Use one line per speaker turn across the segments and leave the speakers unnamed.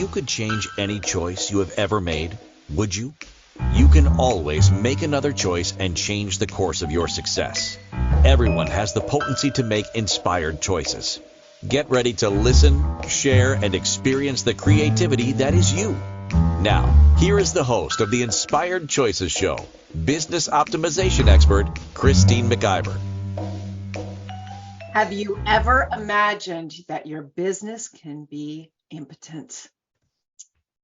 you could change any choice you have ever made, would you? You can always make another choice and change the course of your success. Everyone has the potency to make inspired choices. Get ready to listen, share, and experience the creativity that is you. Now, here is the host of the Inspired Choices Show, business optimization expert, Christine McIver.
Have you ever imagined that your business can be impotent?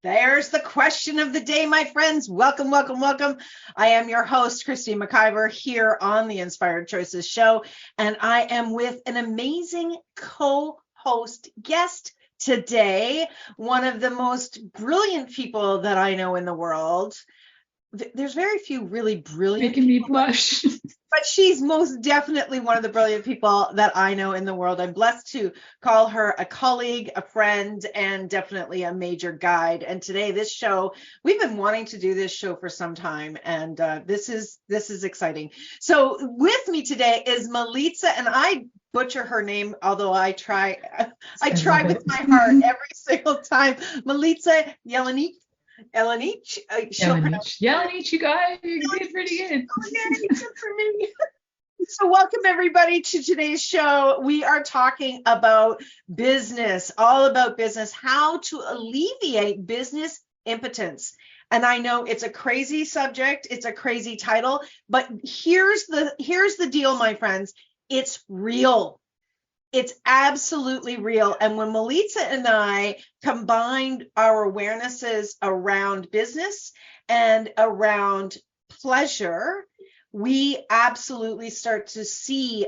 There's the question of the day, my friends. Welcome, welcome, welcome. I am your host, Christine McIver, here on the Inspired Choices Show, and I am with an amazing co-host guest today, one of the most brilliant people that I know in the world. There's very few really brilliant
making me blush.
But she's most definitely one of the brilliant people that I know in the world. I'm blessed to call her a colleague, a friend, and definitely a major guide. And today, this show, we've been wanting to do this show for some time, and this is exciting. So with me today is Milica, and I butcher her name, although I try with my heart every single time. Milica Jelenic.
Jelenic, you guys, you did pretty good.
Okay, good for me. So welcome everybody to today's show. We are talking about business, all about business, how to alleviate business impotence. And I know it's a crazy subject, it's a crazy title, but here's the deal, my friends. It's real. It's absolutely real. And when Milica and I combined our awarenesses around business and around pleasure, we absolutely start to see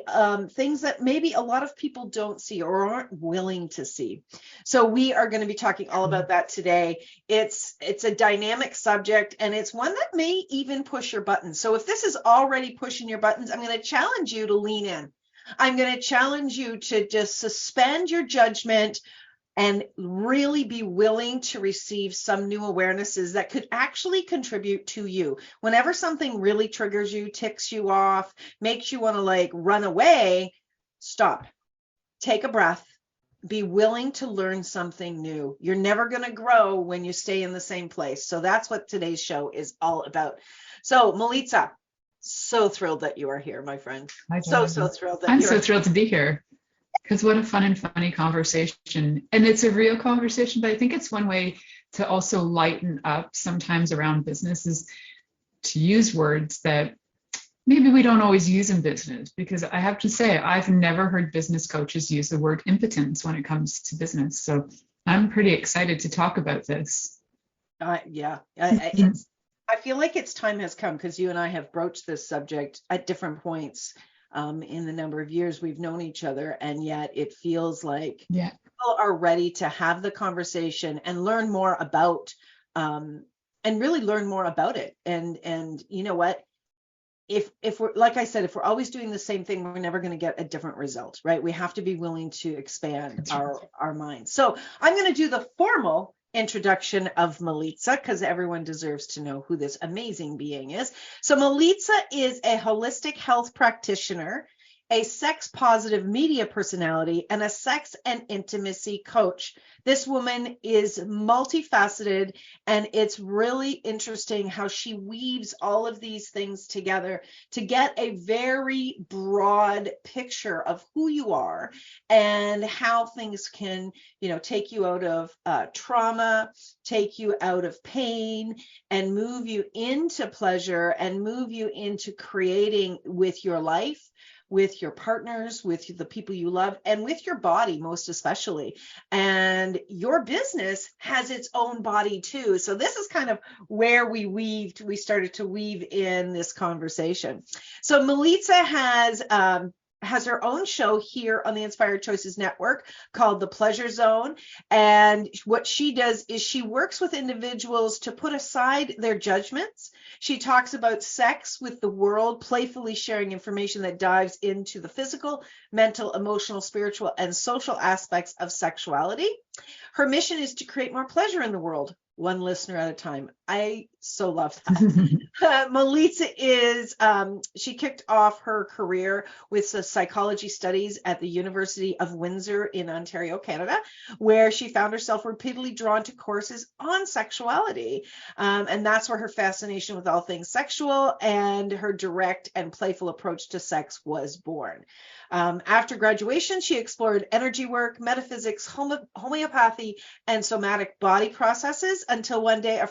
things that maybe a lot of people don't see or aren't willing to see. So we are going to be talking all about that today. It's a dynamic subject, and it's one that may even push your buttons. So if this is already pushing your buttons, I'm going to challenge you to lean in. I'm going to challenge you to just suspend your judgment and really be willing to receive some new awarenesses that could actually contribute to you. Whenever something really triggers you, ticks you off, makes you want to run away, stop, take a breath, be willing to learn something new. You're never going to grow when you stay in the same place. So that's what today's show is all about. So Milica, so thrilled that you are here, my friend. So thrilled that
I'm so thrilled to be here, because what a fun and funny conversation. And it's a real conversation, but I think it's one way to also lighten up sometimes around business, is to use words that maybe we don't always use in business. Because I have to say, I've never heard business coaches use the word impotence when it comes to business. So I'm pretty excited to talk about this.
I feel like its time has come, because you and I have broached this subject at different points in the number of years we've known each other, and yet it feels like people are ready to have the conversation and learn more about and really learn more about it. And you know what? If we're, like I said, if we're always doing the same thing, we're never going to get a different result, right? We have to be willing to expand our minds. So I'm going to do the formal introduction of Milica, because everyone deserves to know who this amazing being is. So Milica is a holistic health practitioner, a sex positive media personality, and a sex and intimacy coach. This woman is multifaceted, and it's really interesting how she weaves all of these things together to get a very broad picture of who you are and how things can, take you out of trauma, take you out of pain, and move you into pleasure and move you into creating with your life, with your partners, with the people you love, and with your body most especially. And your business has its own body too. So this is kind of where we started to weave in this conversation. So Milica has her own show here on the Inspired Choices Network called The Pleasure Zone. And what she does is she works with individuals to put aside their judgments. She talks about sex with the world, playfully sharing information that dives into the physical, mental, emotional, spiritual, and social aspects of sexuality. Her mission is to create more pleasure in the world, one listener at a time. I so love that. Milica is, she kicked off her career with psychology studies at the University of Windsor in Ontario, Canada, where she found herself repeatedly drawn to courses on sexuality. And that's where her fascination with all things sexual and her direct and playful approach to sex was born. After graduation, she explored energy work, metaphysics, homeopathy, and somatic body processes until one day a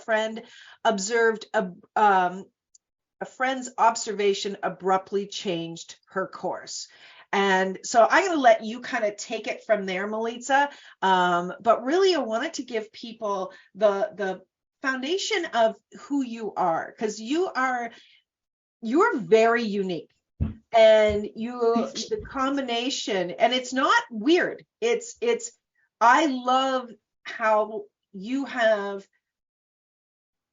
friend's observation abruptly changed her course. And so I'm going to let you kind of take it from there, Milica. But really, I wanted to give people the foundation of who you are, because you're very unique. And the combination, and it's not weird. I love how you have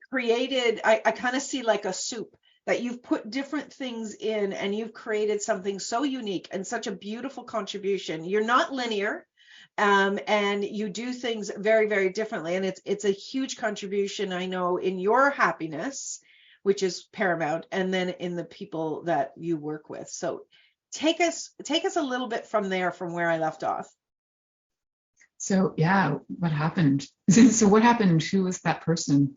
created, I kind of see like a soup that you've put different things in, and you've created something so unique and such a beautiful contribution. You're not linear, and you do things very, very differently. And it's a huge contribution, I know, in your happiness, which is paramount, and then in the people that you work with. So take us a little bit from there, from where I left off.
So yeah, what happened? So what happened? Who was that person?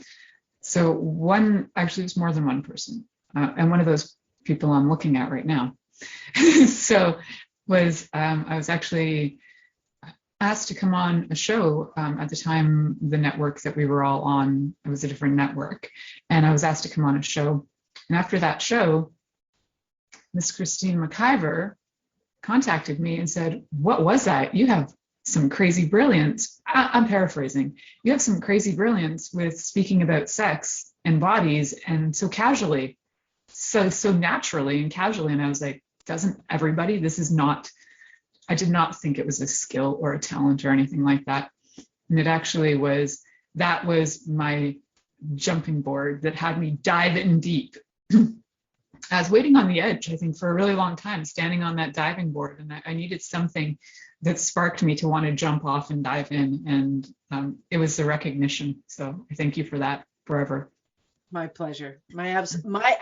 So actually it was more than one person. And one of those people I'm looking at right now. So I was actually asked to come on a show. At the time, the network that we were all on, it was a different network, and I was asked to come on a show. And after that show, Miss Christine McIver contacted me and said, "What was that? You have some crazy brilliance." I'm paraphrasing. "You have some crazy brilliance with speaking about sex and bodies, and so casually, so naturally and casually." And I was like, "Doesn't everybody? This is not." I did not think it was a skill or a talent or anything like that. And it actually was my jumping board that had me dive in deep. I was waiting on the edge, I think, for a really long time, standing on that diving board. And I needed something that sparked me to want to jump off and dive in. And it was the recognition. So I thank you for that forever.
My pleasure. My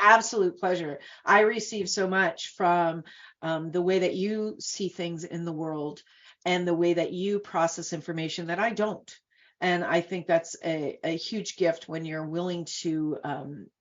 absolute pleasure. I receive so much from the way that you see things in the world and the way that you process information that I don't. And I think that's a huge gift when you're willing to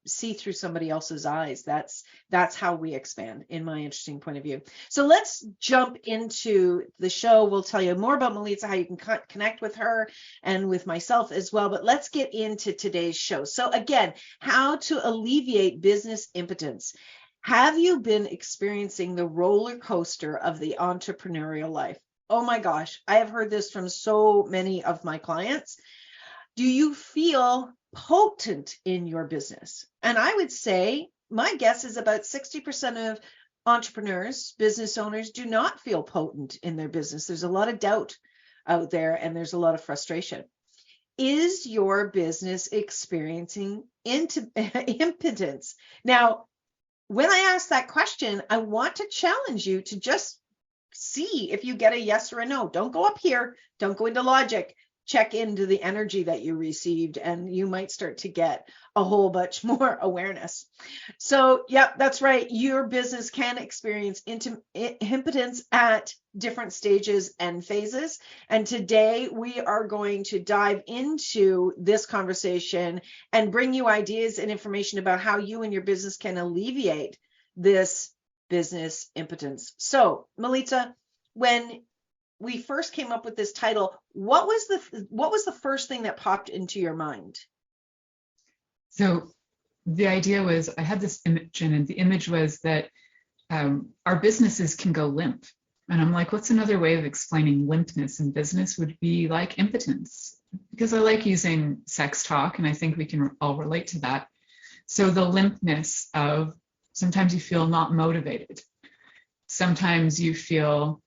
see through somebody else's eyes. That's how we expand, in my interesting point of view. So let's jump into the show. We'll tell you more about Milica, how you can connect with her and with myself as well. But let's get into today's show. So again, how to alleviate business impotence. Have you been experiencing the roller coaster of the entrepreneurial life? Oh my gosh, I have heard this from so many of my clients. Do you feel potent in your business? And I would say my guess is about 60% of entrepreneurs, business owners, do not feel potent in their business. There's a lot of doubt out there, and there's a lot of frustration. Is your business experiencing impotence? Now, when I ask that question, I want to challenge you to just see if you get a yes or a no. Don't go up here. Don't go into logic. Check into the energy that you received, and you might start to get a whole bunch more awareness. So, yep, that's right. Your business can experience impotence at different stages and phases. And today we are going to dive into this conversation and bring you ideas and information about how you and your business can alleviate this business impotence. So, Milica, when we first came up with this title, what was the first thing that popped into your mind?
So the idea was, I had this image, and the image was that our businesses can go limp. And I'm like, what's another way of explaining limpness in business? Would be like impotence, because I like using sex talk, and I think we can all relate to that. So the limpness of, sometimes you feel not motivated. Sometimes you feel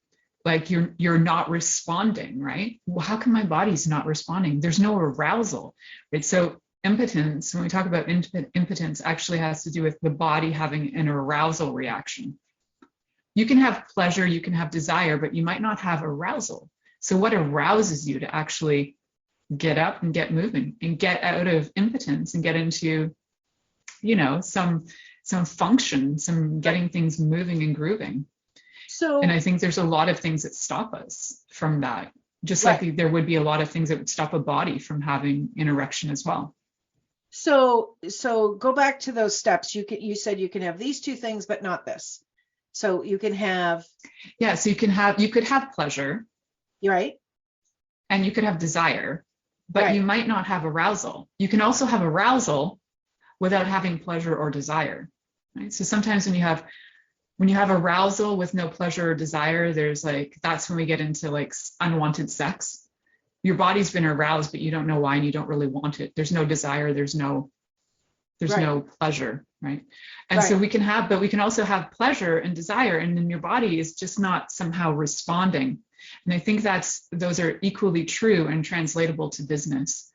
like you're not responding, right? Well, how come my body's not responding? There's no arousal, right? So impotence, when we talk about impotence, actually has to do with the body having an arousal reaction. You can have pleasure, you can have desire, but you might not have arousal. So what arouses you to actually get up and get moving and get out of impotence and get into some function, some getting things moving and grooving. And I think there's a lot of things that stop us from that. Just like there would be a lot of things that would stop a body from having an erection as well.
So go back to those steps. You said you can have these two things, but not this. So you can have.
Yeah. So you could have pleasure.
Right.
And you could have desire, but you might not have arousal. You can also have arousal without having pleasure or desire. Right. So sometimes when you have arousal with no pleasure or desire, that's when we get into like unwanted sex. Your body's been aroused, but you don't know why, and you don't really want it. There's no desire. There's no pleasure, right? And so we can also have pleasure and desire, and then your body is just not somehow responding. And I think those are equally true and translatable to business.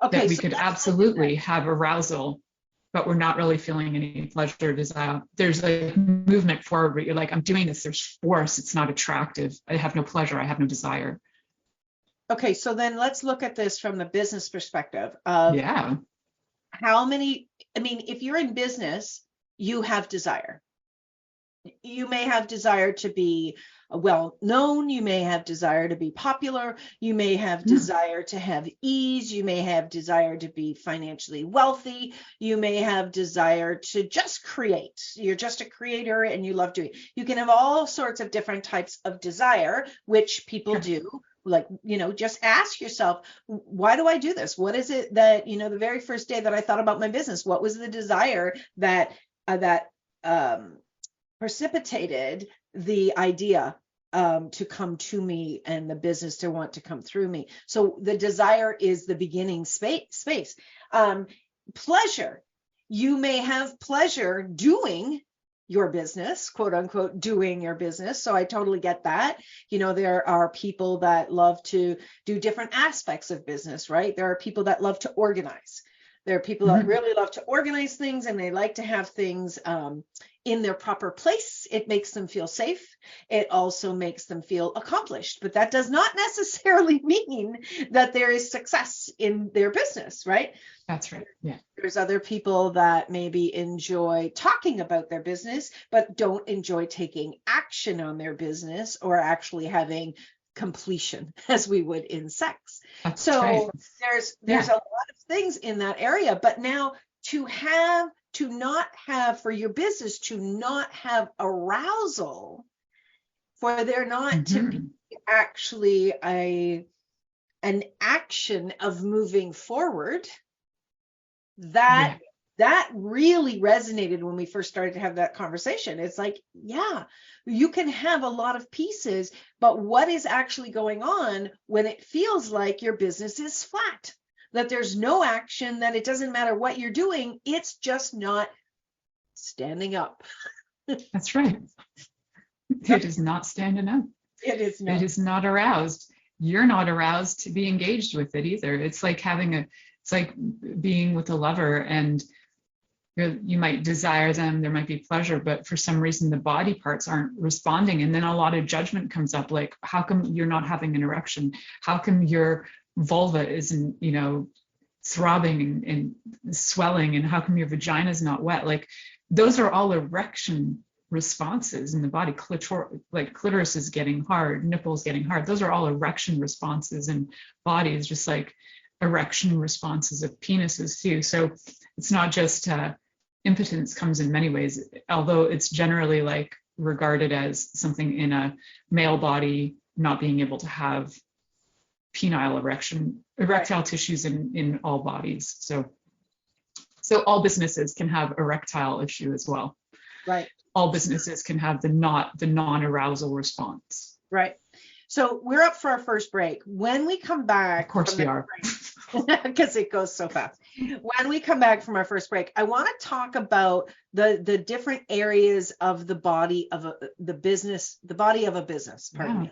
Okay, that we could absolutely have arousal, but we're not really feeling any pleasure or desire. There's like movement forward where you're like, I'm doing this. There's force. It's not attractive. I have no pleasure. I have no desire.
Okay, so then let's look at this from the business perspective of how many, if you're in business, you have desire. You may have desire to be well known, you may have desire to be popular, you may have desire to have ease, you may have desire to be financially wealthy, you may have desire to just create. You're just a creator and you love doing it. You can have all sorts of different types of desire, which people do. Like, just ask yourself, why do I do this? What is it that, the very first day that I thought about my business, what was the desire that precipitated the idea to come to me and the business to want to come through me? So the desire is the beginning space. Pleasure. You may have pleasure doing your business, quote unquote, doing your business. So I totally get that. There are people that love to do different aspects of business, right? There are people that love to organize. There are people that really love to organize things, and they like to have things in their proper place. It makes them feel safe. It also makes them feel accomplished, but that does not necessarily mean that there is success in their business, right?
That's right. Yeah.
There's other people that maybe enjoy talking about their business, but don't enjoy taking action on their business or actually having completion as we would in sex. That's so right. There's a lot of things in that area, but now to not have for your business, to not have arousal, for there not to be actually an action of moving forward, that really resonated when we first started to have that conversation. It's like, you can have a lot of pieces, but what is actually going on when it feels like your business is flat, that there's no action, that it doesn't matter what you're doing, it's just not standing up.
That's right. It is not standing up.
It is not.
It is not aroused. You're not aroused to be engaged with it either. It's like it's like being with a lover, and you might desire them, there might be pleasure, but for some reason the body parts aren't responding. And then a lot of judgment comes up, like, how come you're not having an erection? How come your vulva isn't, throbbing and swelling? And how come your vagina is not wet? Like, those are all erection responses in the body. Clitoris is getting hard, nipples getting hard. Those are all erection responses in bodies, just like erection responses of penises too. So it's not just impotence comes in many ways, although it's generally like regarded as something in a male body not being able to have penile erectile tissues in all bodies. So all businesses can have erectile issue as well.
Right.
All businesses can have the non-arousal response.
Right. So we're up for our first break. When we come back,
of course we are,
because it goes so fast. When we come back from our first break, I want to talk about the different areas of the body of the body of a business. Pardon me.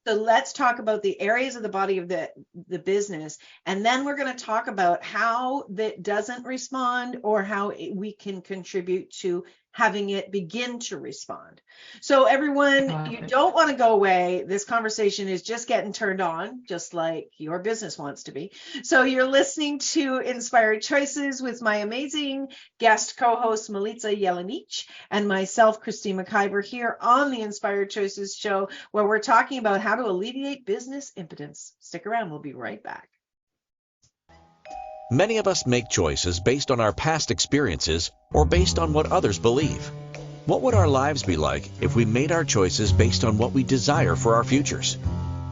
So let's talk about the areas of the body of the business, and then we're going to talk about how that doesn't respond or how we can contribute to having it begin to respond. So everyone, you don't want to go away. This conversation is just getting turned on, just like your business wants to be. So you're listening to Inspired Choices with my amazing guest co-host Milica Jelenic and myself, Christine McIver, here on the Inspired Choices show, where we're talking about how to alleviate business impotence. Stick around, we'll be right back.
Many of us make choices based on our past experiences or based on what others believe. What would our lives be like if we made our choices based on what we desire for our futures?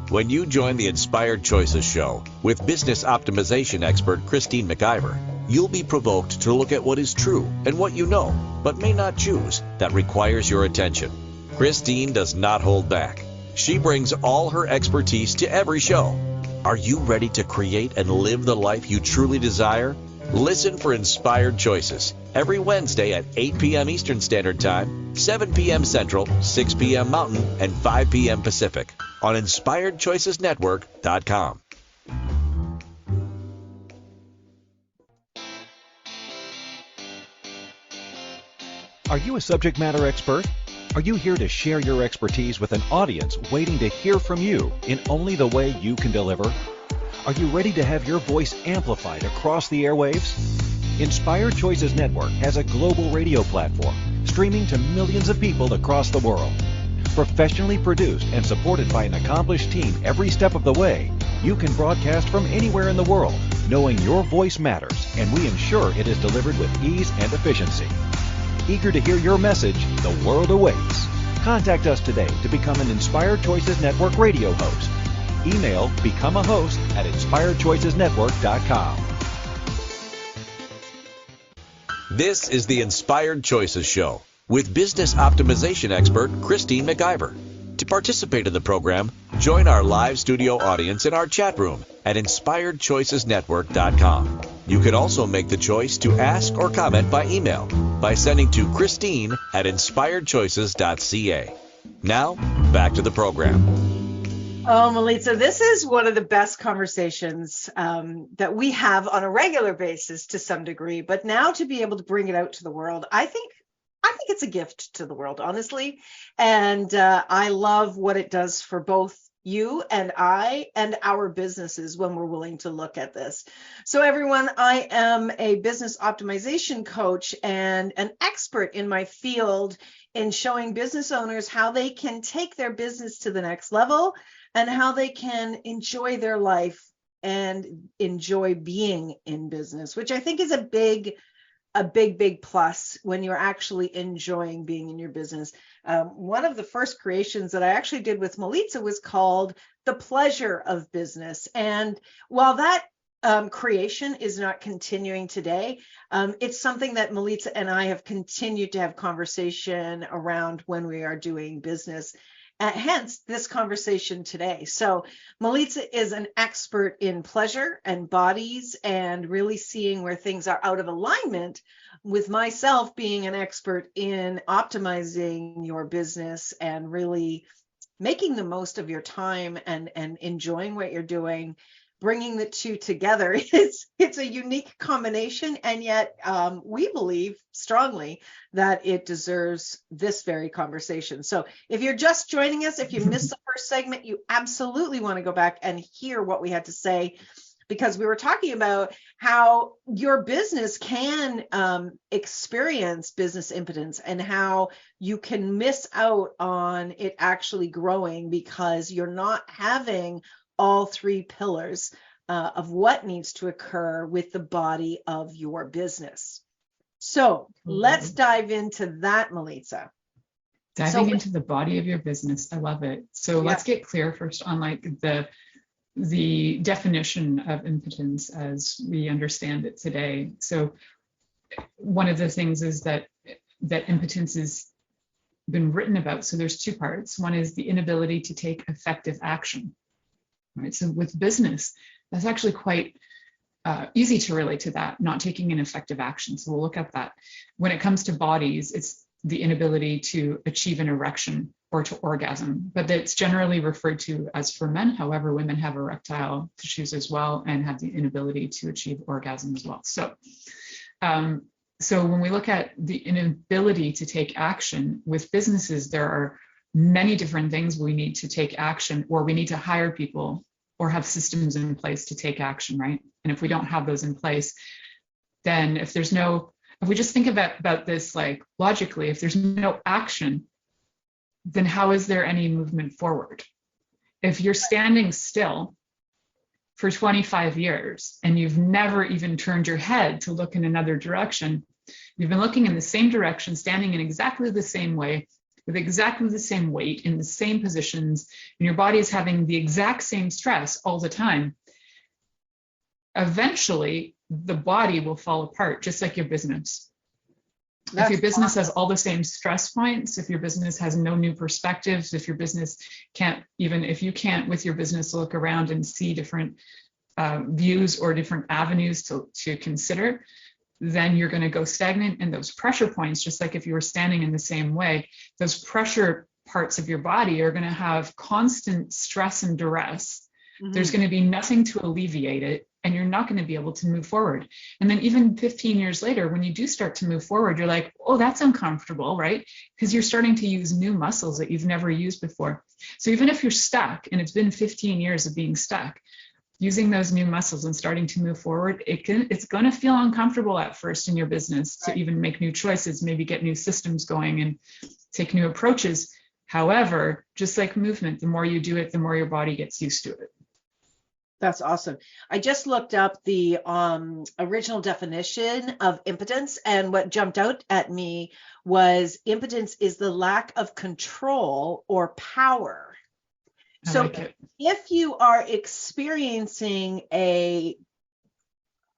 When you join the Inspired Choices show with business optimization expert Christine McIver, you'll be provoked to look at what is true and what you know, but may not choose, that requires your attention. Christine does not hold back. She brings all her expertise to every show. Are you ready to create and live the life you truly desire? Listen for Inspired Choices every Wednesday at 8 p.m. Eastern Standard Time, 7 p.m. Central, 6 p.m. Mountain, and 5 p.m. Pacific on InspiredChoicesNetwork.com.
Are you a subject matter expert? Are you here to share your expertise with an audience waiting to hear from you in only the way you can deliver? Are you ready to have your voice amplified across the airwaves? Inspired Choices Network has a global radio platform streaming to millions of people across the world. Professionally produced and supported by an accomplished team every step of the way, you can broadcast from anywhere in the world, knowing your voice matters, and we ensure it is delivered with ease and efficiency. Eager to hear your message, the world awaits. Contact us today to become an Inspired Choices Network radio host. Email becomeahost@inspiredchoicesnetwork.com.
This is the Inspired Choices Show with business optimization expert Christine McIver. To participate in the program, join our live studio audience in our chat room at InspiredChoicesNetwork.com. You can also make the choice to ask or comment by email by sending to Christine@InspiredChoices.ca. Now, back to the program.
Oh, Milica, this is one of the best conversations that we have on a regular basis to some degree, but now to be able to bring it out to the world, I think it's a gift to the world, honestly. And I love what it does for both you and I and our businesses when we're willing to look at this. So everyone, I am a business optimization coach and an expert in my field in showing business owners how they can take their business to the next level and how they can enjoy their life and enjoy being in business, which I think is a big plus when you're actually enjoying being in your business. One of the first creations that I actually did with Milica was called The Pleasure of Business. And while that creation is not continuing today, it's something that Milica and I have continued to have conversation around when we are doing business. Hence this conversation today. So Milica is an expert in pleasure and bodies and really seeing where things are out of alignment, with myself being an expert in optimizing your business and really making the most of your time and enjoying what you're doing. Bringing the two together, it's a unique combination, and yet we believe strongly that it deserves this very conversation. So if you're just joining us, if you missed the first segment, you absolutely want to go back and hear what we had to say, because we were talking about how your business can experience business impotence and how you can miss out on it actually growing because you're not having all three pillars of what needs to occur with the body of your business. So let's dive into that, Milica.
Diving into the body of your business. I love it. So let's get clear first on like the definition of impotence as we understand it today. So one of the things is that impotence has been written about. So there's two parts. One is the inability to take effective action. Right. So with business, that's actually quite easy to relate to that, not taking an effective action. So we'll look at that. When it comes to bodies, it's the inability to achieve an erection or to orgasm, but it's generally referred to as for men. However, women have erectile tissues as well and have the inability to achieve orgasm as well. So So when we look at the inability to take action with businesses, there are many different things we need to take action, or we need to hire people or have systems in place to take action, right? And if we don't have those in place, then if we just think about this like logically, if there's no action, then how is there any movement forward? If you're standing still for 25 years and you've never even turned your head to look in another direction, you've been looking in the same direction, standing in exactly the same way, with exactly the same weight, in the same positions, and your body is having the exact same stress all the time, eventually the body will fall apart, just like your business. If your business has all the same stress points, if your business has no new perspectives, if your business if you can't with your business look around and see different views or different avenues to consider, then you're going to go stagnant. And those pressure points, just like if you were standing in the same way, those pressure parts of your body are going to have constant stress and duress. Mm-hmm. There's going to be nothing to alleviate it, and you're not going to be able to move forward. And then even 15 years later, when you do start to move forward, you're like, oh, that's uncomfortable, right? Because you're starting to use new muscles that you've never used before. So even if you're stuck and it's been 15 years of being stuck, using those new muscles and starting to move forward, it's going to feel uncomfortable at first in your business to even make new choices, maybe get new systems going and take new approaches. However, just like movement, the more you do it, the more your body gets used to it.
That's awesome. I just looked up the original definition of impotence, and what jumped out at me was impotence is the lack of control or power. So if you are experiencing a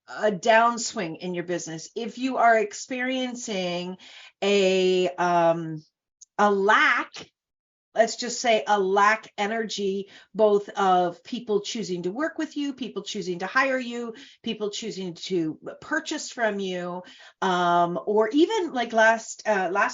downswing in your business, if you are experiencing a lack, let's just say a lack energy, both of people choosing to work with you, people choosing to hire you, people choosing to purchase from you, or even like last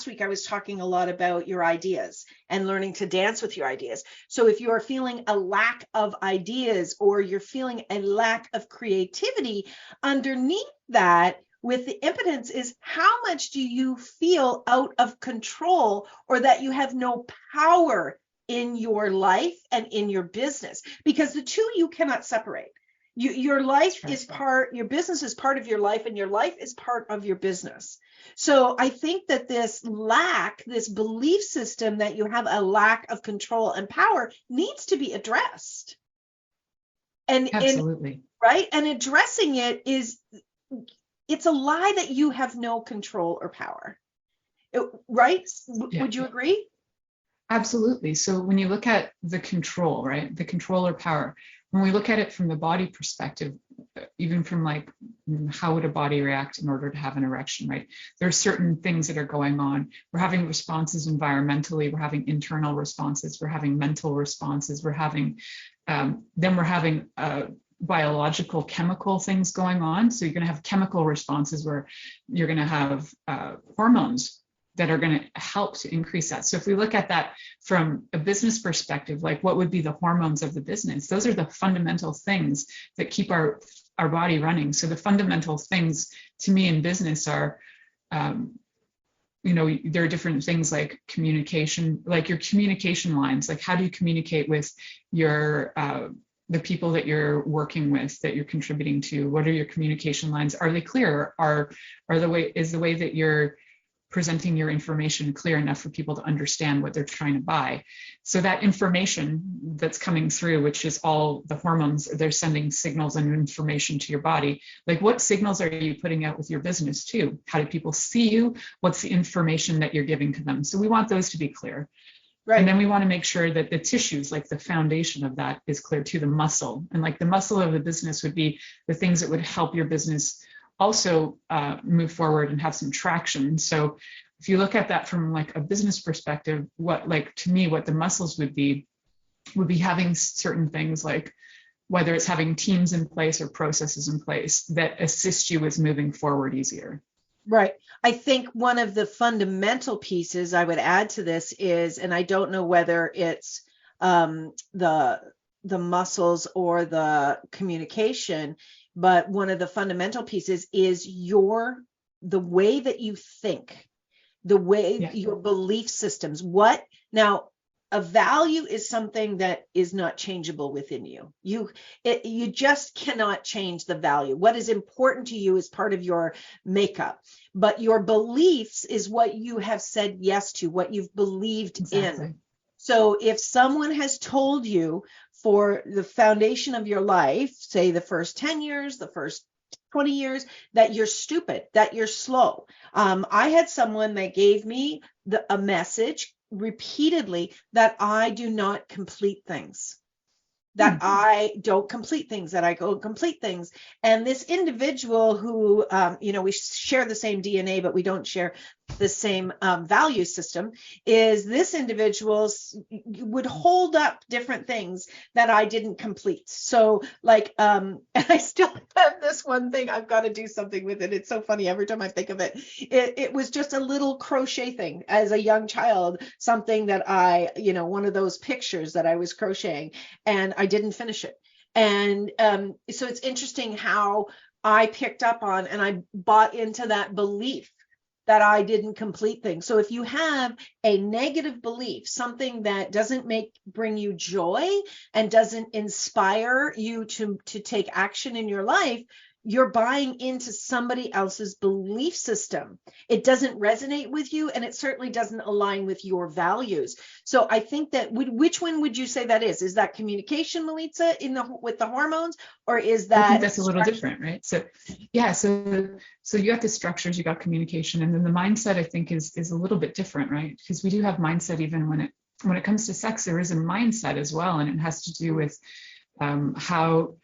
week, I was talking a lot about your ideas and learning to dance with your ideas. So if you are feeling a lack of ideas, or you're feeling a lack of creativity, underneath that with the impotence is how much do you feel out of control, or that you have no power in your life and in your business, because the two you cannot separate. Your life is your business is part of your life, and your life is part of your business. So I think that this belief system that you have a lack of control and power needs to be addressed.
Absolutely.
Right? And addressing it it's a lie that you have no control or power, right? Yeah. Would you agree?
Absolutely. So when you look at the control, right, the control or power, when we look at it from the body perspective, even from like, how would a body react in order to have an erection, right? There are certain things that are going on. We're having responses environmentally, we're having internal responses, we're having mental responses, we're having biological chemical things going on. So you're going to have chemical responses where you're going to have hormones that are going to help to increase that. So if we look at that from a business perspective, like what would be the hormones of the business? Those are the fundamental things that keep our body running. So the fundamental things to me in business are, there are different things like communication, like your communication lines, like how do you communicate with your the people that you're working with, that you're contributing to? What are your communication lines? Are they clear? Is the way that you're presenting your information clear enough for people to understand what they're trying to buy? So that information that's coming through, which is all the hormones, they're sending signals and information to your body. Like what signals are you putting out with your business too? How do people see you? What's the information that you're giving to them? So we want those to be clear. Right. And then we want to make sure that the tissues, like the foundation of that, is clear to the muscle. And like the muscle of the business would be the things that would help your business also move forward and have some traction. So if you look at that from like a business perspective, what the muscles would be having certain things, like whether it's having teams in place or processes in place that assist you with moving forward easier.
Right. I think one of the fundamental pieces I would add to this is, and I don't know whether it's the muscles or the communication, but one of the fundamental pieces is your the way that you think, the way your belief systems, now a value is something that is not changeable within you. You just cannot change the value. What is important to you is part of your makeup, but your beliefs is what you have said yes to, what you've believed in. So if someone has told you for the foundation of your life, say the first 10 years, the first 20 years, that you're stupid, that you're slow. I had someone that gave me a message repeatedly that I do not complete things, that I don't complete things, that I go complete things. And this individual who, we share the same DNA, but we don't share the same value system, is this individual would hold up different things that I didn't complete. So like, and I still have this one thing, I've got to do something with it. It's so funny every time I think of it. It was just a little crochet thing as a young child, something that I, one of those pictures that I was crocheting, and I didn't finish it. And so it's interesting how I picked up on and I bought into that belief that I didn't complete things. So if you have a negative belief, something that doesn't bring you joy and doesn't inspire you to take action in your life, you're buying into somebody else's belief system. It doesn't resonate with you, and it certainly doesn't align with your values. So I think that which one would you say that is? Is that communication, Milica, with the hormones, or is that?
I think that's a little different, right? So yeah, so you got the structures, you got communication, and then the mindset, I think, is a little bit different, right? Because we do have mindset even when it comes to sex. There is a mindset as well, and it has to do with how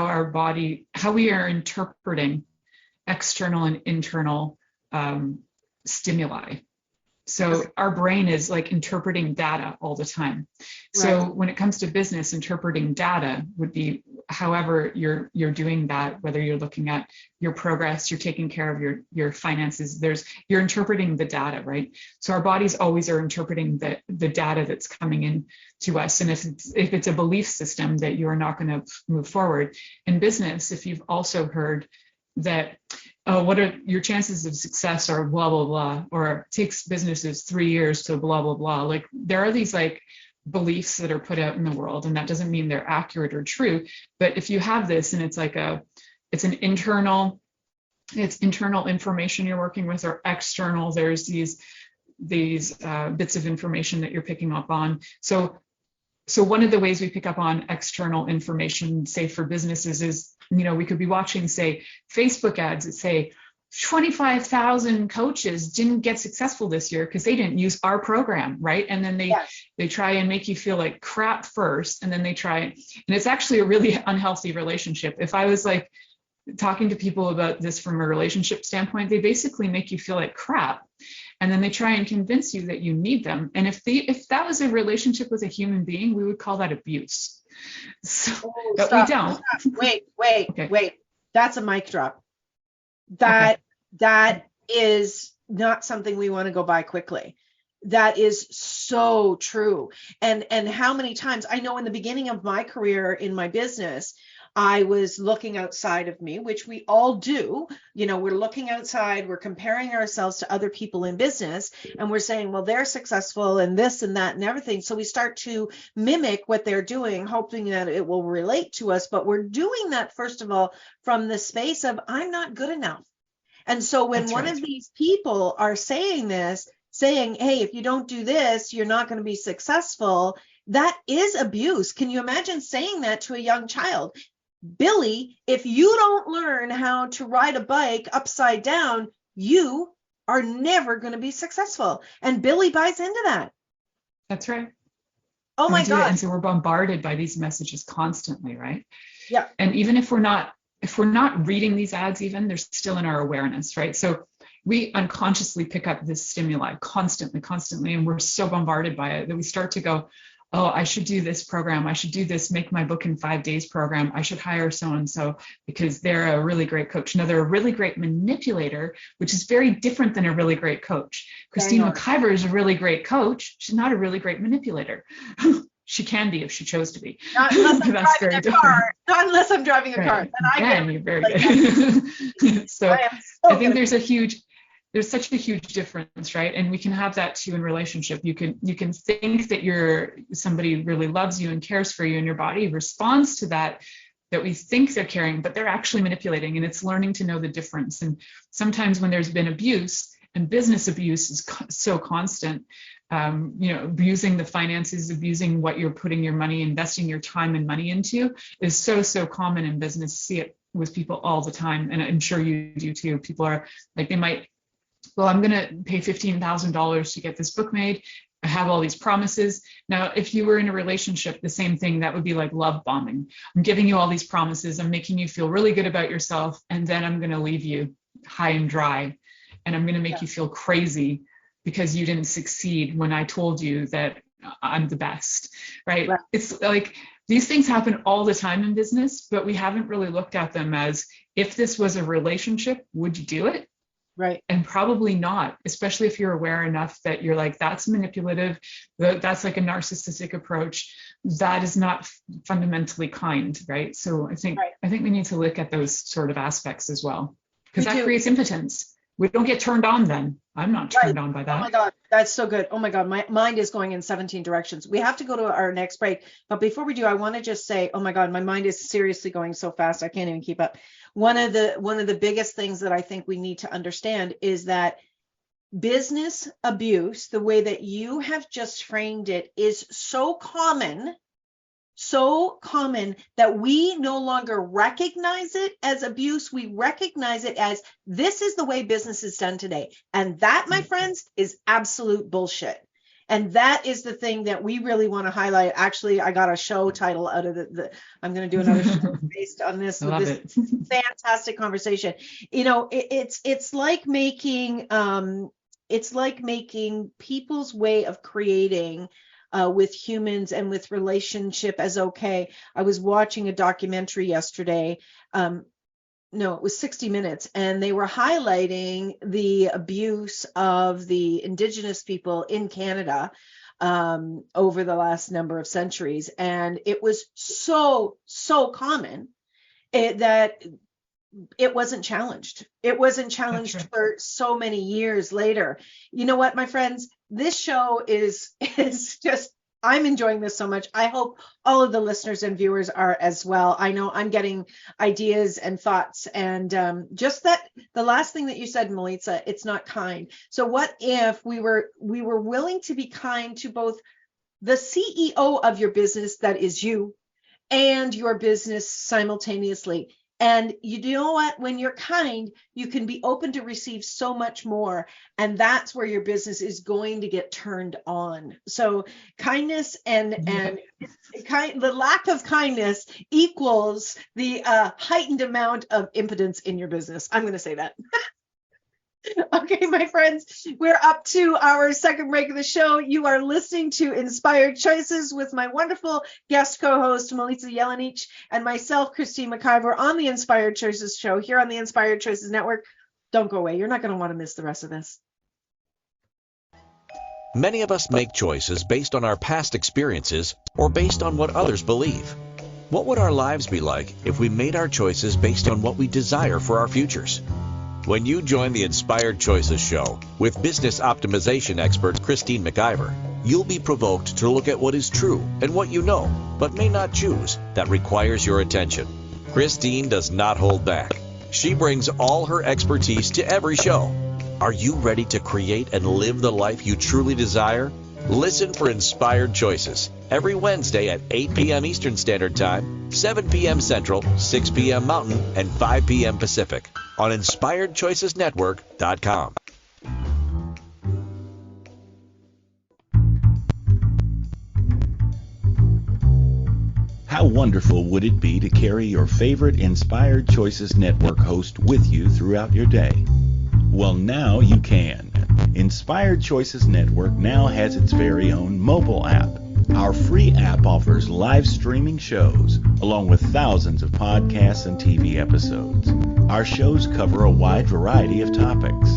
our body, how we are interpreting external and internal stimuli. So our brain is like interpreting data all the time. Right. So when it comes to business, interpreting data would be however you're doing that, whether you're looking at your progress, you're taking care of your finances, you're interpreting the data, right? So our bodies always are interpreting the data that's coming in to us. And if it's a belief system that you are not going to move forward in business, if you've also heard that, what are your chances of success are blah, blah, blah, or it takes businesses 3 years to blah, blah, blah. Like there are these like beliefs that are put out in the world, and that doesn't mean they're accurate or true. But if you have this and it's like it's internal information you're working with, or external, there's these bits of information that you're picking up on. So one of the ways we pick up on external information, say for businesses, is, we could be watching, say, Facebook ads that say 25,000 coaches didn't get successful this year because they didn't use our program, right? And then they try and make you feel like crap first, and then they try, and it's actually a really unhealthy relationship. If I was like talking to people about this from a relationship standpoint, they basically make you feel like crap. And then they try and convince you that you need them. And if that was a relationship with a human being, we would call that abuse. So, but
stop,
we don't.
Stop. Wait. That's a mic drop. That is not something we want to go by quickly. That is so true. And how many times, I know in the beginning of my career in my business, I was looking outside of me, which we all do. We're looking outside, we're comparing ourselves to other people in business, and we're saying, well, they're successful and this and that and everything. So we start to mimic what they're doing, hoping that it will relate to us. But we're doing that, first of all, from the space of, I'm not good enough. And so when That's one right. of these people are saying this, saying, hey, if you don't do this, you're not going to be successful, that is abuse. Can you imagine saying that to a young child? Billy, if you don't learn how to ride a bike upside down, you are never going to be successful. And Billy buys into that.
That's right.
Oh my God.
And so we're bombarded by these messages constantly, right?
Yeah.
And even if we're not reading these ads, even, they're still in our awareness, right? So we unconsciously pick up this stimuli constantly, and we're so bombarded by it that we start to go, oh, I should do this program. I should do this, make my book in 5 days program. I should hire so-and-so because they're a really great coach. No, they're a really great manipulator, which is very different than a really great coach. Christine McIver is a really great coach. She's not a really great manipulator. She can be if she chose to be.
Not unless I'm driving a car. Not unless I'm driving a car.
Then you're very good. So I think there's a huge, there's such a huge difference, right? And we can have that too in relationship. You can think that somebody really loves you and cares for you, and your body responds to that we think they're caring, but they're actually manipulating, and it's learning to know the difference. And sometimes when there's been abuse, and business abuse is so constant, abusing the finances, abusing what you're putting your money, investing your time and money into is so common in business. See it with people all the time, and I'm sure you do too. People are like, they might, well, I'm going to pay $15,000 to get this book made. I have all these promises. Now, if you were in a relationship, the same thing, that would be like love bombing. I'm giving you all these promises. I'm making you feel really good about yourself. And then I'm going to leave you high and dry. And I'm going to make you feel crazy because you didn't succeed when I told you that I'm the best, right? It's like these things happen all the time in business, but we haven't really looked at them as, if this was a relationship, would you do it?
Right.
And probably not, especially if you're aware enough that you're like, that's manipulative, that's like a narcissistic approach. That is not fundamentally kind, right? So I think we need to look at those sort of aspects as well, because that creates impotence. We don't get turned on then. I'm not turned on by that.
Oh my God, that's so good. Oh my God, my mind is going in 17 directions. We have to go to our next break. But before we do, I want to just say, oh my God, my mind is seriously going so fast. I can't even keep up. One of the biggest things that I think we need to understand is that business abuse, the way that you have just framed it, is so common that we no longer recognize it as abuse. We recognize it as, this is the way business is done today. And that, my friends, is absolute bullshit. And that is the thing that we really want to highlight. Actually, I got a show title out of I'm going to do another show based on this, with this fantastic conversation. It's like making people's way of creating with humans and with relationship as okay. I was watching a documentary yesterday. No, it was 60 Minutes, and they were highlighting the abuse of the Indigenous people in Canada over the last number of centuries. And it was so common that it wasn't challenged. It wasn't challenged for so many years later. You know what, my friends? This show is just, I'm enjoying this so much. I hope all of the listeners and viewers are as well. I know I'm getting ideas and thoughts, and just that the last thing that you said, Milica, it's not kind. So what if we were willing to be kind to both the CEO of your business, that is you, and your business simultaneously? And you know what? When you're kind, you can be open to receive so much more. And that's where your business is going to get turned on. So kindness and the lack of kindness equals the heightened amount of impotence in your business. I'm going to say that. Okay, my friends, we're up to our second break of the show. You are listening to Inspired Choices with my wonderful guest co-host, Milica Jelenic, and myself, Christine McIver, on the Inspired Choices show here on the Inspired Choices Network. Don't go away. You're not going to want to miss the rest of this.
Many of us make choices based on our past experiences or based on what others believe. What would our lives be like if we made our choices based on what we desire for our futures? When you join the Inspired Choices show with business optimization expert Christine McIver, you'll be provoked to look at what is true and what you know, but may not choose, that requires your attention. Christine does not hold back. She brings all her expertise to every show. Are you ready to create and live the life you truly desire? Listen for Inspired Choices every Wednesday at 8 p.m. Eastern Standard Time, 7 p.m. Central, 6 p.m. Mountain, and 5 p.m. Pacific on InspiredChoicesNetwork.com.
How wonderful would it be to carry your favorite Inspired Choices Network host with you throughout your day? Well, now you can. Inspired Choices Network now has its very own mobile app. Our free app offers live streaming shows, along with thousands of podcasts and TV episodes. Our shows cover a wide variety of topics.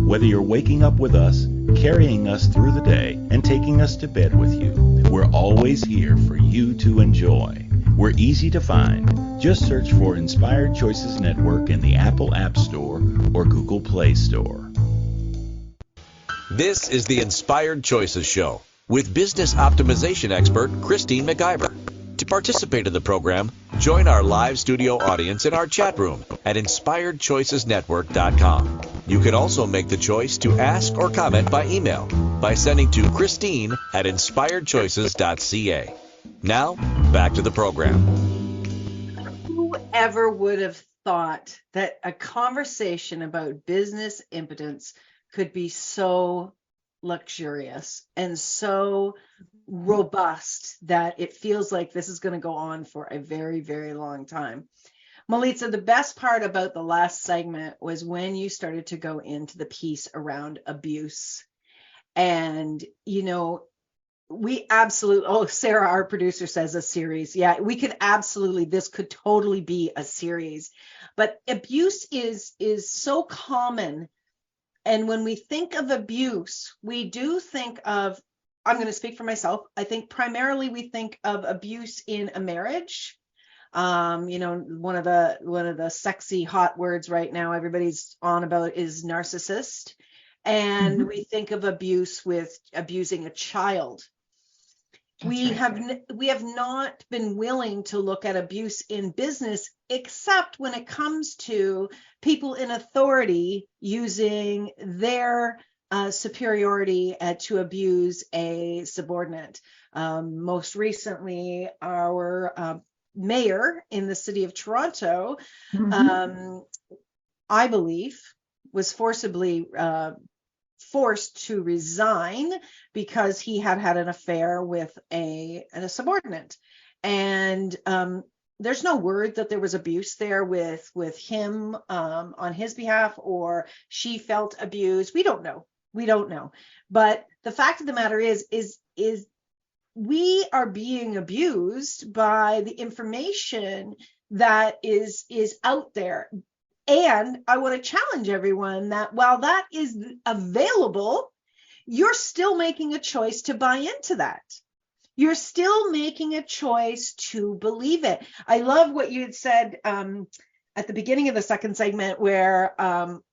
Whether you're waking up with us, carrying us through the day, and taking us to bed with you, we're always here for you to enjoy. We're easy to find. Just search for Inspired Choices Network in the Apple App Store or Google Play Store.
This is the Inspired Choices Show with business optimization expert Christine McIver. To participate in the program, join our live studio audience in our chat room at inspiredchoicesnetwork.com. You can also make the choice to ask or comment by email by sending to Christine@inspiredchoices.ca. Now, back to the program.
Whoever would have thought that a conversation about business impotence could be so luxurious and so robust that it feels like this is going to go on for a very, very long time. Milica, the best part about the last segment was when you started to go into the piece around abuse. And, you know, we absolutely, Sarah, our producer, says a series. Yeah, we could absolutely, this could totally be a series. But abuse is so common. And when we think of abuse, we do think of, I'm going to speak for myself, I think primarily we think of abuse in a marriage. You know, one of the sexy hot words right now everybody's on about is narcissist. And we think of abuse with abusing a child. We have not been willing to look at abuse in business, except when it comes to people in authority using their superiority to abuse a subordinate. Most recently, our mayor in the city of Toronto, I believe, was forced to resign because he had an affair with a subordinate. And there's no word that there was abuse there with him on his behalf, or she felt abused. We don't know. But the fact of the matter is we are being abused by the information that is out there. And I want to challenge everyone that while that is available, you're still making a choice to buy into that. You're still making a choice to believe it. I love what you had said at the beginning of the second segment, where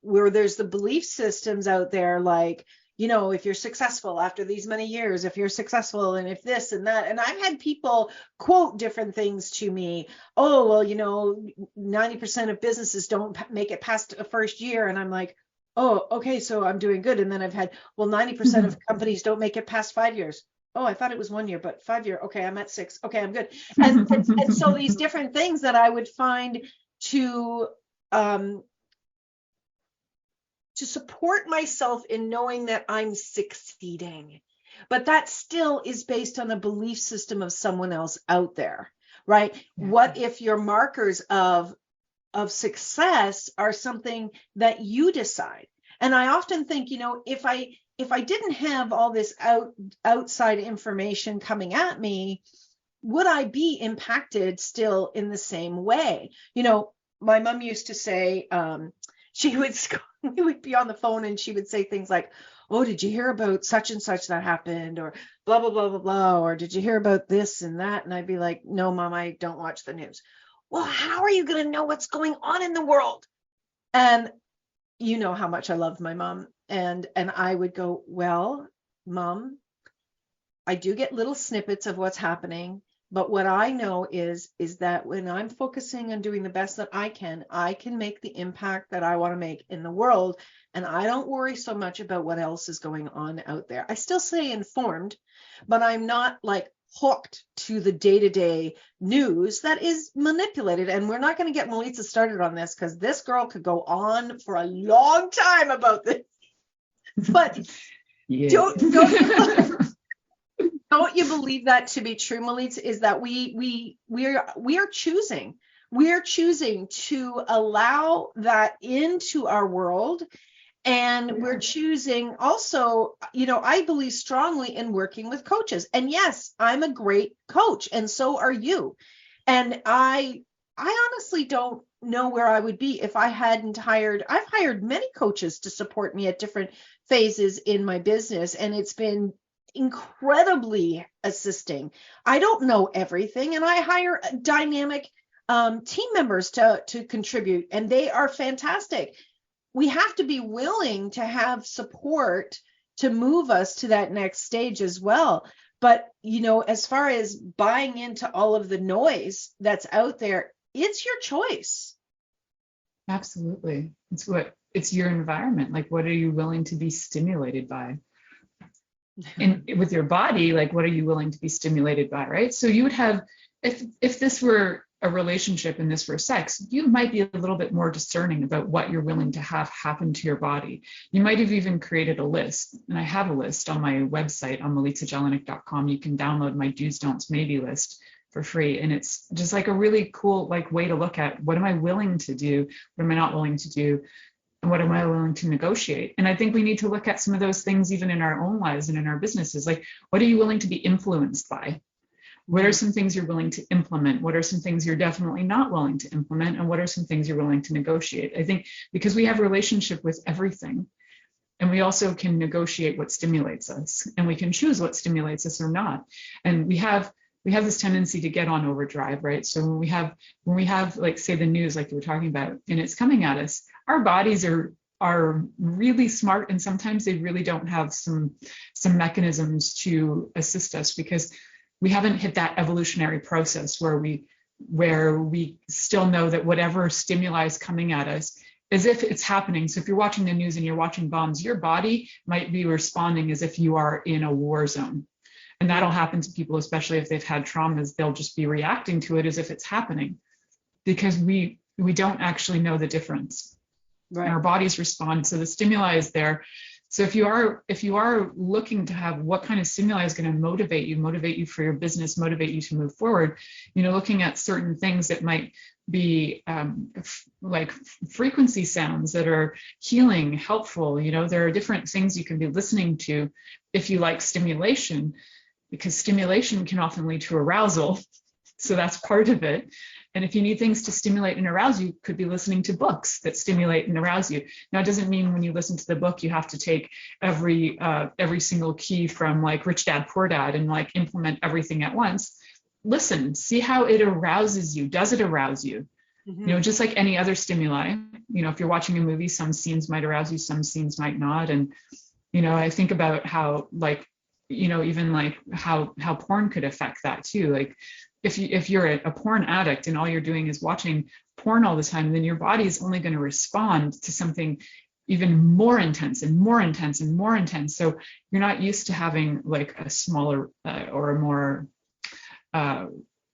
there's the belief systems out there, like, you know, if you're successful after these many years, if you're successful, and if this and that. And I've had people quote different things to me. Oh, well, you know, 90% of businesses don't make it past a first year. And I'm like, oh, okay, so I'm doing good. And then I've had, well, 90% of companies don't make it past 5 years. Oh, I thought it was 1 year, but 5 year. Okay, I'm at 6. Okay, I'm good. And so these different things that I would find to support myself in knowing that I'm succeeding. But that still is based on a belief system of someone else out there, right? Yeah. What if your markers of success are something that you decide? And I often think, you know, if I didn't have all this outside information coming at me, would I be impacted still in the same way? You know, my mom used to say, we would be on the phone and she would say things like, oh, did you hear about such and such that happened, or blah, blah, blah, blah, blah, or did you hear about this and that? And I'd be like, no, Mom, I don't watch the news. Well, how are you going to know what's going on in the world? And you know how much I loved my mom. And I would go, well, Mom, I do get little snippets of what's happening. But what I know is that when I'm focusing on doing the best that I can make the impact that I want to make in the world. And I don't worry so much about what else is going on out there. I still stay informed, but I'm not like hooked to the day-to-day news that is manipulated. And we're not going to get Milica started on this, because this girl could go on for a long time about this. But don't you believe that to be true, Milica, is that we are choosing to allow that into our world. And we're choosing also, you know, I believe strongly in working with coaches. And yes, I'm a great coach, and so are you. And I honestly don't know where I would be if I hadn't I've hired many coaches to support me at different phases in my business, and it's been incredibly assisting. I don't know everything, and I hire dynamic team members to contribute, and they are fantastic. We have to be willing to have support to move us to that next stage as well. But, you know, as far as buying into all of the noise that's out there, it's your choice.
Absolutely. It's your environment. Like, what are you willing to be stimulated by? And with your body, like, what are you willing to be stimulated by, right? So you would have, if this were a relationship and this were sex, you might be a little bit more discerning about what you're willing to have happen to your body. You might have even created a list. And I have a list on my website on melicajelienic.com. You can download my do's, don'ts, maybe list for free. And it's just like a really cool like way to look at, what am I willing to do? What am I not willing to do? And what am I willing to negotiate? And I think we need to look at some of those things even in our own lives and in our businesses. Like, what are you willing to be influenced by? What are some things you're willing to implement? What are some things you're definitely not willing to implement? And what are some things you're willing to negotiate? I think because we have a relationship with everything, and we also can negotiate what stimulates us, and we can choose what stimulates us or not. And we have this tendency to get on overdrive, right? So when we have like, say, the news, like you were talking about, and it's coming at us, our bodies are really smart, and sometimes they really don't have some mechanisms to assist us, because we haven't hit that evolutionary process where we still know that whatever stimuli is coming at us, as if it's happening. So if you're watching the news and you're watching bombs, your body might be responding as if you are in a war zone. And that'll happen to people, especially if they've had traumas. They'll just be reacting to it as if it's happening, because we don't actually know the difference. Right. And our bodies respond. So the stimuli is there. So if you are looking to have what kind of stimuli is going to motivate you for your business, motivate you to move forward, you know, looking at certain things that might be like frequency sounds that are healing, helpful. You know, there are different things you can be listening to if you like stimulation, because stimulation can often lead to arousal. So that's part of it. And if you need things to stimulate and arouse you, could be listening to books that stimulate and arouse you. Now, it doesn't mean when you listen to the book, you have to take every single key from like Rich Dad, Poor Dad and like implement everything at once. Listen, see how it arouses you. Does it arouse you? Mm-hmm. You know, just like any other stimuli, you know, if you're watching a movie, some scenes might arouse you, some scenes might not. And, you know, I think about how like, you know, even like how porn could affect that too. Like, if you're a porn addict and all you're doing is watching porn all the time, then your body is only going to respond to something even more intense and more intense and more intense. So you're not used to having like a smaller or a more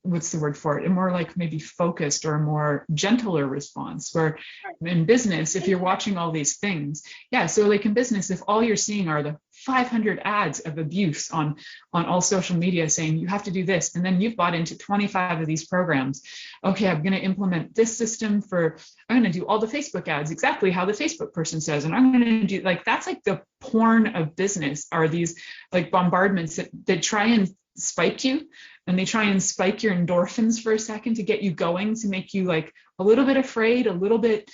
what's the word for it? A more like maybe focused or a more gentler response. Where in business, if you're watching all these things, so like in business, if all you're seeing are the 500 ads of abuse on all social media saying you have to do this, and then you've bought into 25 of these programs. Okay, I'm going to implement this system I'm going to do all the Facebook ads exactly how the Facebook person says, and I'm going to do like, that's like the porn of business, are these like bombardments that try and spike you, and they try and spike your endorphins for a second to get you going, to make you like a little bit afraid, a little bit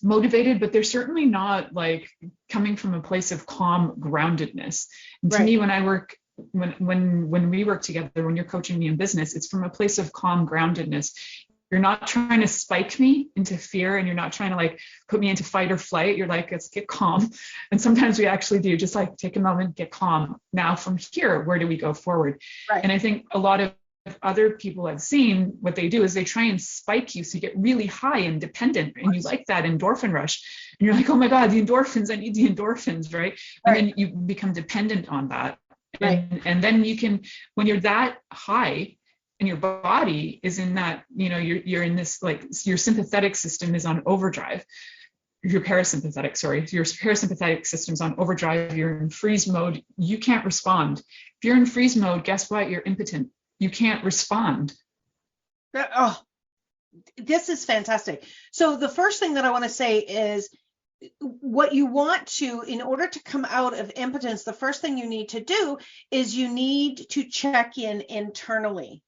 motivated, but they're certainly not like coming from a place of calm groundedness. And to me, when we work together, when you're coaching me in business, it's from a place of calm groundedness. You're not trying to spike me into fear, and you're not trying to like put me into fight or flight. You're like, let's get calm. And sometimes we actually do just like take a moment, get calm. Now from here, where do we go forward? Right. And I think a lot of other people I've seen, what they do is they try and spike you so you get really high and dependent, and you like that endorphin rush. And you're like, oh my God, the endorphins, I need the endorphins, right? And then you become dependent on that. Right. And then you can, when you're that high, and your body is in that, you know, you're in this, like your sympathetic system is on overdrive. Your parasympathetic system's on overdrive. You're in freeze mode. You can't respond. If you're in freeze mode, guess what? You're impotent. You can't respond.
Oh, this is fantastic. So the first thing that I want to say is, what you want to, in order to come out of impotence, the first thing you need to do is you need to check in internally.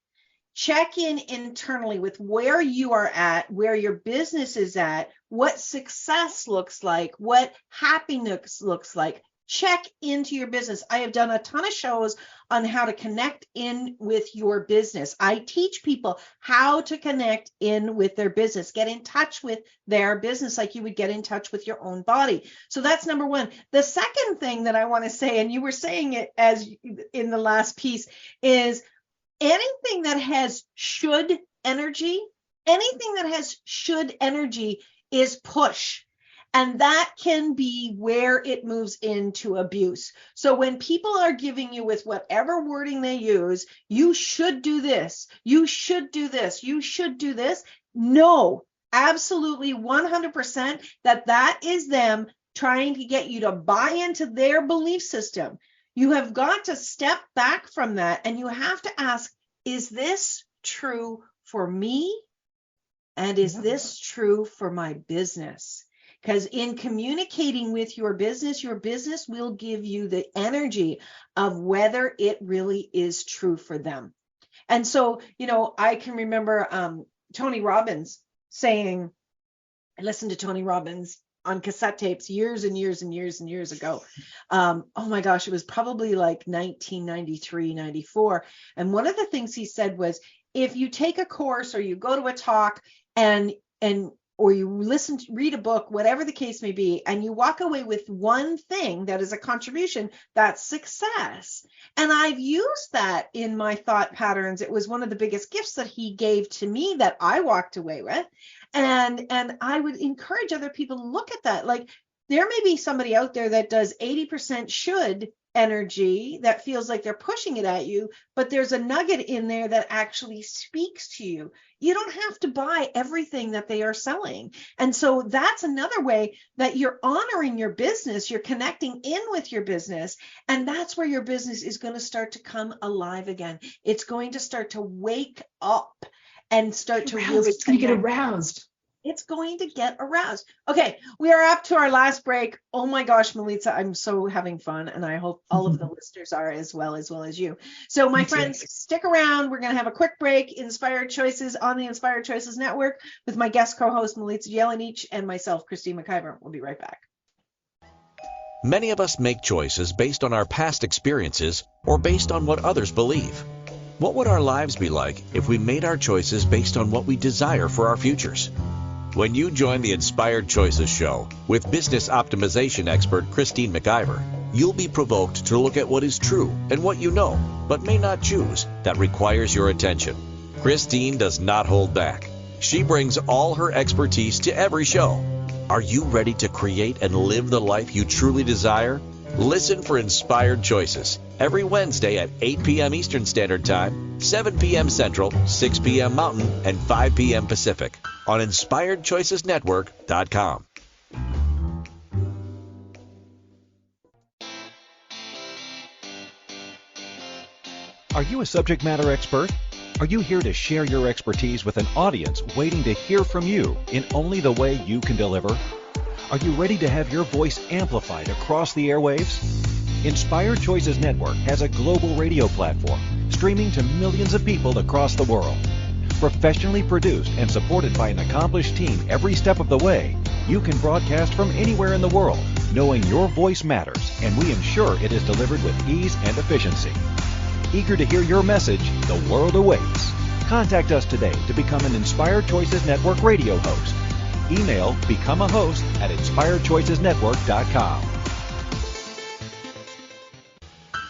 Check in internally with where you are at, where your business is at, what success looks like, what happiness looks like. check into your business. I have done a ton of shows on how to connect in with your business. I teach people how to connect in with their business, get in touch with their business like you would get in touch with your own body. So that's number one. The second thing that I want to say, and you were saying it as in the last piece, is anything that has should energy, is push. And that can be where it moves into abuse. So when people are giving you, with whatever wording they use, you should do this, you should do this, you should do this. No, absolutely 100% that is them trying to get you to buy into their belief system. You have got to step back from that, and you have to ask, is this true for me? And is this true for my business? Because in communicating with your business will give you the energy of whether it really is true for them. And so, I can remember Tony Robbins saying, I listened to Tony Robbins on cassette tapes years and years and years and years ago. Oh my gosh, it was probably like 1993, 94. And one of the things he said was, if you take a course or you go to a talk or you read a book, whatever the case may be, and you walk away with one thing that is a contribution, that's success. And I've used that in my thought patterns. It was one of the biggest gifts that he gave to me that I walked away with. And I would encourage other people to look at that. Like, there may be somebody out there that does 80% should energy that feels like they're pushing it at you, but there's a nugget in there that actually speaks to you. You don't have to buy everything that they are selling. And so that's another way that you're honoring your business. You're connecting in with your business. And that's where your business is going to start to come alive again. It's going to start to wake up and start to really.
It's going to get aroused.
It's going to get aroused. Okay, we are up to our last break. Oh my gosh, Milica, I'm so having fun, and I hope all of the listeners are as well as you. So my friends, stick around. We're going to have a quick break. Inspired Choices on the Inspired Choices Network with my guest co-host Milica Jelenic and myself, Christine McIver. We'll be right back.
Many of us make choices based on our past experiences or based on what others believe. What would our lives be like if we made our choices based on what we desire for our futures? When you join the Inspired Choices show with business optimization expert Christine McIver, you'll be provoked to look at what is true and what you know, but may not choose, that requires your attention. Christine does not hold back. She brings all her expertise to every show. Are you ready to create and live the life you truly desire? Listen for Inspired Choices every Wednesday at 8 p.m. Eastern Standard Time, 7 p.m. Central, 6 p.m. Mountain, and 5 p.m. Pacific on InspiredChoicesNetwork.com.
Are you a subject matter expert? Are you here to share your expertise with an audience waiting to hear from you in only the way you can deliver? Are you ready to have your voice amplified across the airwaves? Inspired Choices Network has a global radio platform streaming to millions of people across the world. Professionally produced and supported by an accomplished team every step of the way, you can broadcast from anywhere in the world, knowing your voice matters, and we ensure it is delivered with ease and efficiency. Eager to hear your message, the world awaits. Contact us today to become an Inspired Choices Network radio host. Email become a host at inspiredchoicesnetwork.com.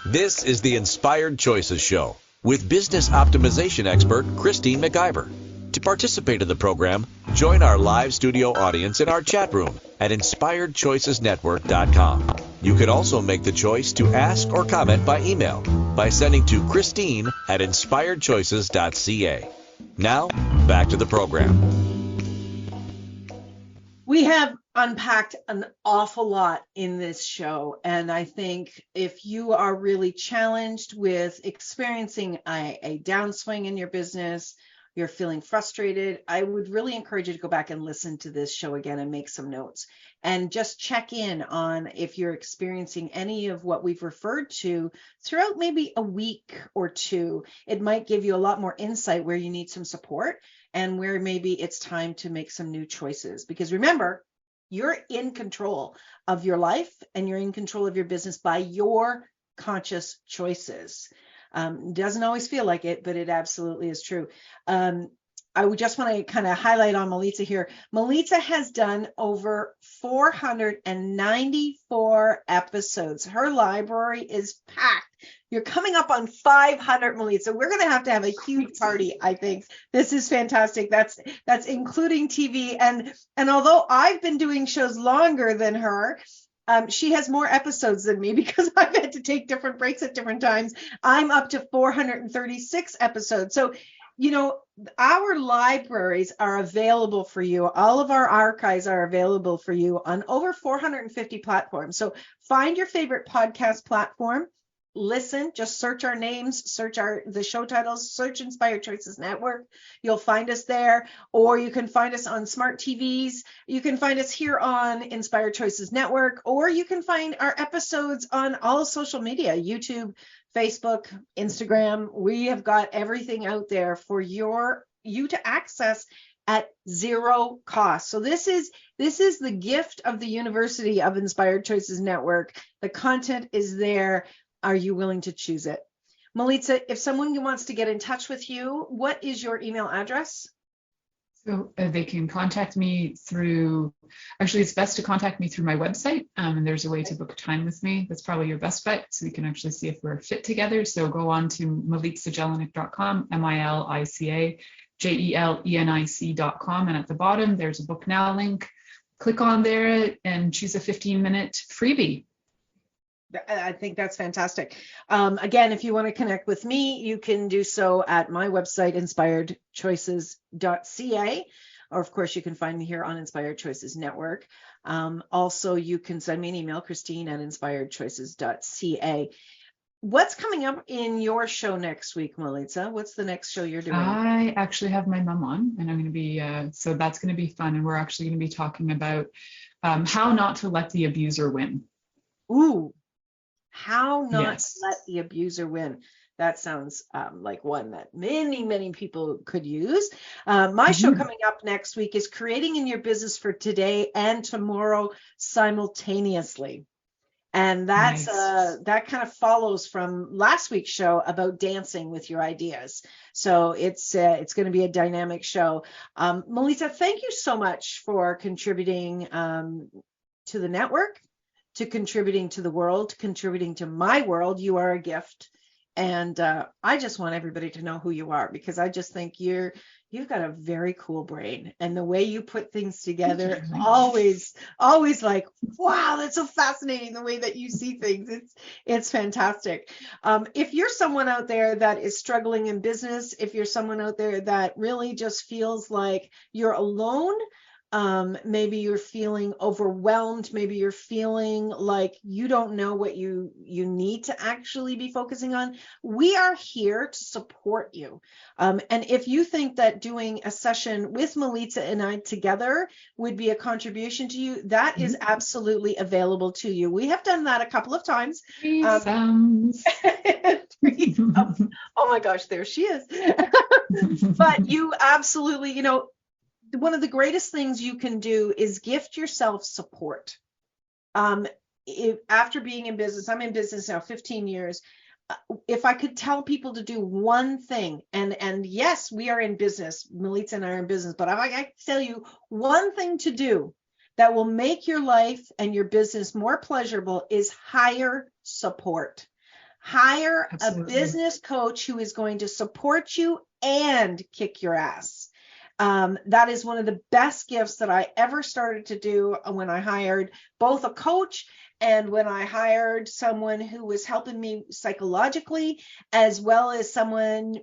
This is the Inspired Choices Show with business optimization expert Christine McIver. To participate in the program, join our live studio audience in our chat room at inspiredchoicesnetwork.com. You can also make the choice to ask or comment by email by sending to Christine at inspiredchoices.ca. Now, back to the program.
We have unpacked an awful lot in this show, and I think if you are really challenged with experiencing a downswing in your business, you're feeling frustrated, I would really encourage you to go back and listen to this show again and make some notes and just check in on if you're experiencing any of what we've referred to throughout maybe a week or two. It might give you a lot more insight where you need some support and where maybe it's time to make some new choices. Because remember, You're in control of your life and you're in control of your business by your conscious choices. Doesn't always feel like it, but it absolutely is true. I would just want to kind of highlight on Milica here. Milica has done over 494 episodes. Her library is packed. You're coming up on 500, Milica. We're going to have a huge party, I think. This is fantastic. That's including TV. And although I've been doing shows longer than her, she has more episodes than me because I've had to take different breaks at different times. I'm up to 436 episodes. So, our libraries are available for you. All of our archives are available for you on over 450 platforms. So find your favorite podcast platform. Listen, just search our names, search the show titles, search Inspired Choices Network. You'll find us there, or you can find us on smart TVs. You can find us here on Inspired Choices Network, or you can find our episodes on all social media, YouTube, Facebook, Instagram. We have got everything out there for you to access at zero cost. So this is the gift of the University of Inspired Choices Network. The content is there. Are you willing to choose it? Milica, if someone wants to get in touch with you, what is your email address?
So they can contact me through, actually it's best to contact me through my website, and there's a way to book a time with me. That's probably your best bet, so we can actually see if we're fit together. So go on to milicajelienic.com, MILICAJELENIC.com, and at the bottom there's a book now link. Click on there and choose a 15-minute freebie.
I think that's fantastic. Again, if you want to connect with me, you can do so at my website, inspiredchoices.ca, or of course, you can find me here on Inspired Choices Network. Also, you can send me an email, Christine@inspiredchoices.ca. What's coming up in your show next week, Milica? What's the next show you're doing?
I actually have my mom on, and I'm going to be, so that's going to be fun. And we're actually going to be talking about how not to let the abuser win.
Ooh. How not to let the abuser win. That sounds like one that many, many people could use. My show coming up next week is Creating in Your Business for Today and Tomorrow Simultaneously. And that's that kind of follows from last week's show about dancing with your ideas. So it's going to be a dynamic show. Milica, thank you so much for contributing to the network, to contributing to the world, contributing to my world. You are a gift. And I just want everybody to know who you are, because I just think you've got a very cool brain, and the way you put things together, always like, wow, that's so fascinating, the way that you see things. It's fantastic. If you're someone out there that is struggling in business, if you're someone out there that really just feels like you're alone, maybe you're feeling overwhelmed, maybe you're feeling like you don't know what you need to actually be focusing on, we are here to support you. And if you think that doing a session with Milica and I together would be a contribution to you, that is absolutely available to you. We have done that a couple of times. Oh my gosh, there she is. But you absolutely, one of the greatest things you can do is gift yourself support. After being in business, I'm in business now 15 years. If I could tell people to do one thing, and yes, we are in business, Milica and I are in business, but if I could tell you one thing to do that will make your life and your business more pleasurable, is hire support. Hire a business coach who is going to support you and kick your ass. That is one of the best gifts that I ever started to do when I hired both a coach and when I hired someone who was helping me psychologically, as well as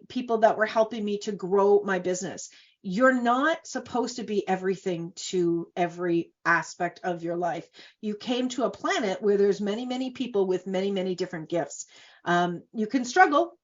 people that were helping me to grow my business. You're not supposed to be everything to every aspect of your life. You came to a planet where there's many, many people with many, many different gifts. You can struggle.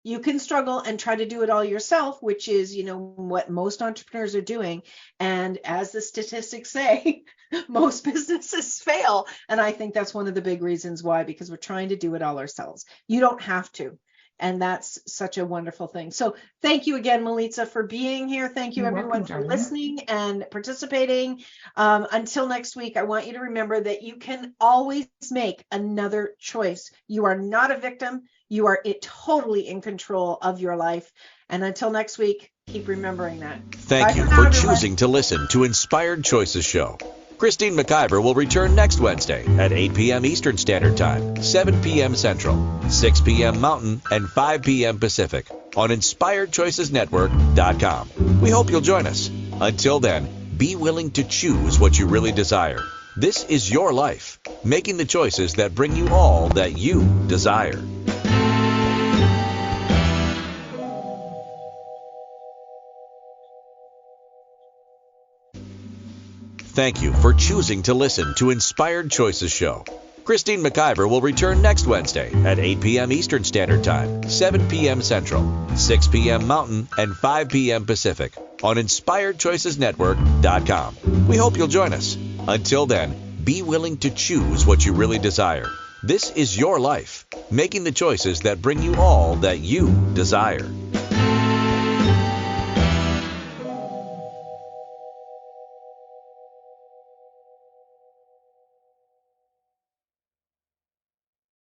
You can struggle and try to do it all yourself, which is, what most entrepreneurs are doing. And as the statistics say, most businesses fail. And I think that's one of the big reasons why, because we're trying to do it all ourselves. You don't have to. And that's such a wonderful thing. So thank you again, Milica, for being here. Thank you, everyone, for listening and participating. Until next week, I want you to remember that you can always make another choice. You are not a victim. You are totally in control of your life. And until next week, keep remembering that.
Thank you for choosing to listen to Inspired Choices Show. Christine McIver will return next Wednesday at 8 p.m. Eastern Standard Time, 7 p.m. Central, 6 p.m. Mountain, and 5 p.m. Pacific on InspiredChoicesNetwork.com. We hope you'll join us. Until then, be willing to choose what you really desire. This is your life, making the choices that bring you all that you desire. Thank you for choosing to listen to Inspired Choices Show. Christine McIver will return next Wednesday at 8 p.m. Eastern Standard Time, 7 p.m. Central, 6 p.m. Mountain, and 5 p.m. Pacific on InspiredChoicesNetwork.com. We hope you'll join us. Until then, be willing to choose what you really desire. This is your life, making the choices that bring you all that you desire.